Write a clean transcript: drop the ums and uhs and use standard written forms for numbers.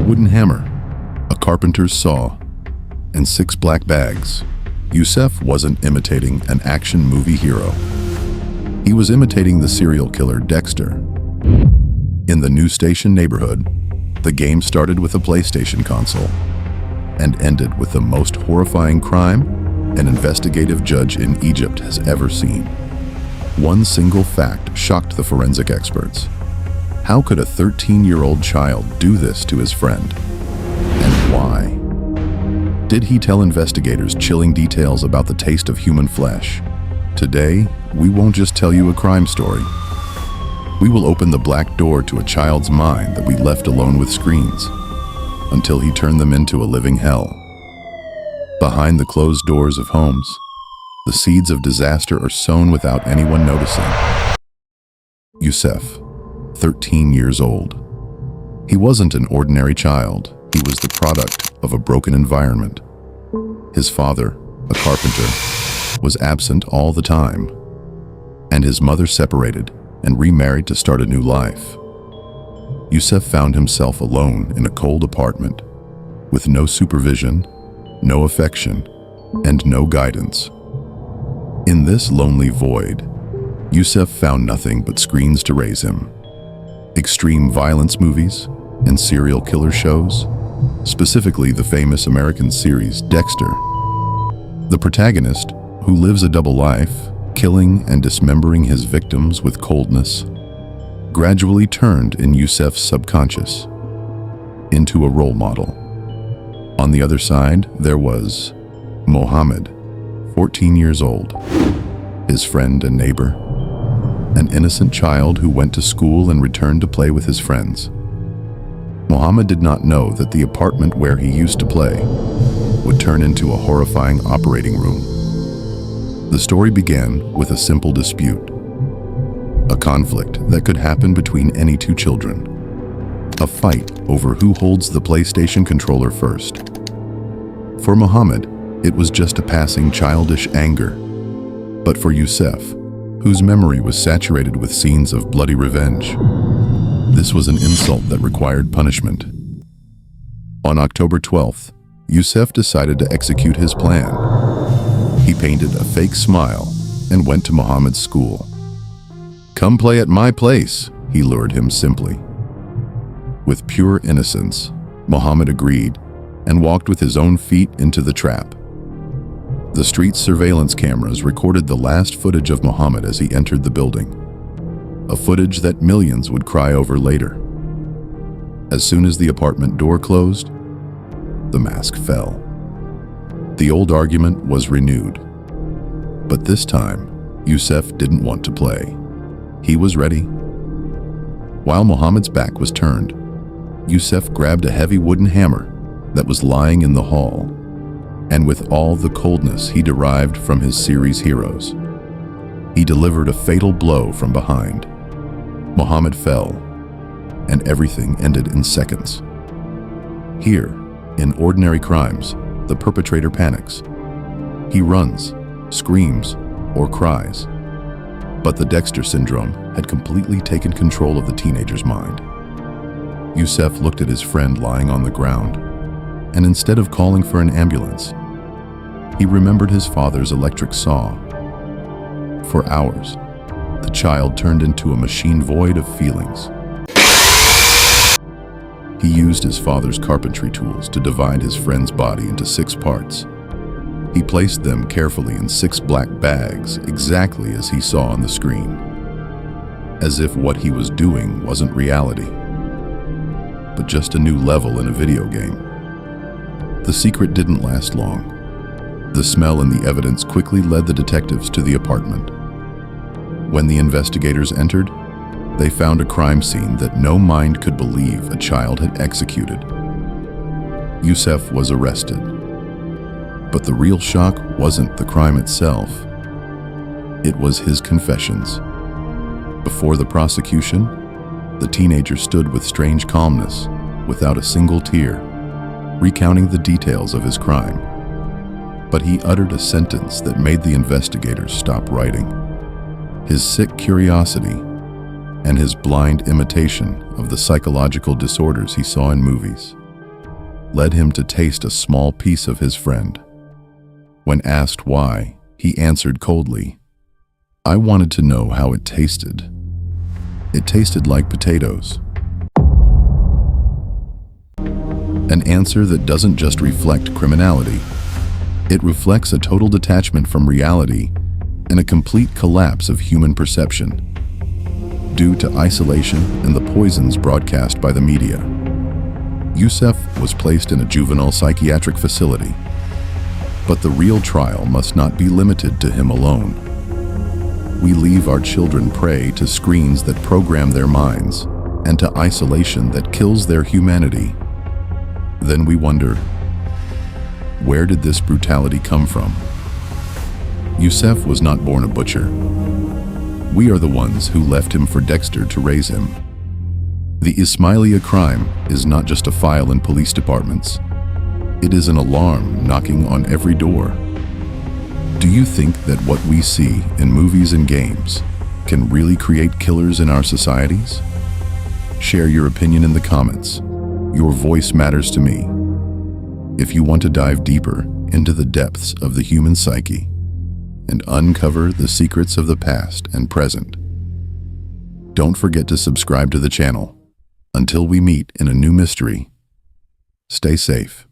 wooden hammer, a carpenter's saw, and 6 black bags, Yusef wasn't imitating an action movie hero. He was imitating the serial killer Dexter. In the New Station neighborhood, the game started with a PlayStation console and ended with the most horrifying crime an investigative judge in Egypt has ever seen. One single fact shocked the forensic experts. How could a 13-year-old child do this to his friend? And why? Did he tell investigators chilling details about the taste of human flesh? Today, we won't just tell you a crime story. We will open the black door to a child's mind that we left alone with screens, until he turned them into a living hell. Behind the closed doors of homes, the seeds of disaster are sown without anyone noticing. Yusef, 13 years old. He wasn't an ordinary child. He was the product of a broken environment. His father, a carpenter, was absent all the time, and his mother separated and remarried to start a new life. Yusef found himself alone in a cold apartment, with no supervision, no affection, and no guidance. In this lonely void, Yusef found nothing but screens to raise him. Extreme violence movies and serial killer shows, specifically the famous American series Dexter. The protagonist, who lives a double life, killing and dismembering his victims with coldness, gradually turned in Yusef's subconscious into a role model. On the other side, there was Mohammed, 14 years old, his friend and neighbor, an innocent child who went to school and returned to play with his friends. Mohammed did not know that the apartment where he used to play would turn into a horrifying operating room. The story began with a simple dispute, a conflict that could happen between any two children, a fight over who holds the PlayStation controller first. For Mohammed, it was just a passing childish anger, but for Yusef, whose memory was saturated with scenes of bloody revenge, this was an insult that required punishment. On October 12th, Yusef decided to execute his plan. He painted a fake smile and went to Mohammed's school. "Come play at my place," he lured him simply. With pure innocence, Mohammed agreed and walked with his own feet into the trap. The street surveillance cameras recorded the last footage of Mohammed as he entered the building, a footage that millions would cry over later. As soon as the apartment door closed, the mask fell. The old argument was renewed, but this time, Yusef didn't want to play. He was ready. While Mohammed's back was turned, Yusef grabbed a heavy wooden hammer that was lying in the hall, and with all the coldness he derived from his series heroes, he delivered a fatal blow from behind. Mohammed fell, and everything ended in seconds. Here, in ordinary crimes, the perpetrator panics. He runs, screams, or cries. But the Dexter syndrome had completely taken control of the teenager's mind. Yusef looked at his friend lying on the ground, and instead of calling for an ambulance, he remembered his father's electric saw. For hours, the child turned into a machine void of feelings. He used his father's carpentry tools to divide his friend's body into 6 parts. He placed them carefully in 6 black bags, exactly as he saw on the screen, as if what he was doing wasn't reality, but just a new level in a video game. The secret didn't last long. The smell and the evidence quickly led the detectives to the apartment. When the investigators entered, they found a crime scene that no mind could believe a child had executed. Yusef was arrested. But the real shock wasn't the crime itself. It was his confessions. Before the prosecution, the teenager stood with strange calmness, without a single tear, recounting the details of his crime. But he uttered a sentence that made the investigators stop writing. His sick curiosity and his blind imitation of the psychological disorders he saw in movies. led him to taste a small piece of his friend. When asked why, he answered coldly, "I wanted to know how it tasted. It tasted like potatoes." An answer that doesn't just reflect criminality. It reflects a total detachment from reality and a complete collapse of human perception due to isolation and the poisons broadcast by the media. Youssef was placed in a juvenile psychiatric facility, but the real trial must not be limited to him alone. We leave our children prey to screens that program their minds and to isolation that kills their humanity. Then we wonder, where did this brutality come from? Youssef was not born a butcher. We are the ones who left him for Dexter to raise him. The Ismailia crime is not just a file in police departments. It is an alarm knocking on every door. Do you think that what we see in movies and games can really create killers in our societies? Share your opinion in the comments. Your voice matters to me. If you want to dive deeper into the depths of the human psyche and uncover the secrets of the past and present, don't forget to subscribe to the channel. Until we meet in a new mystery, stay safe.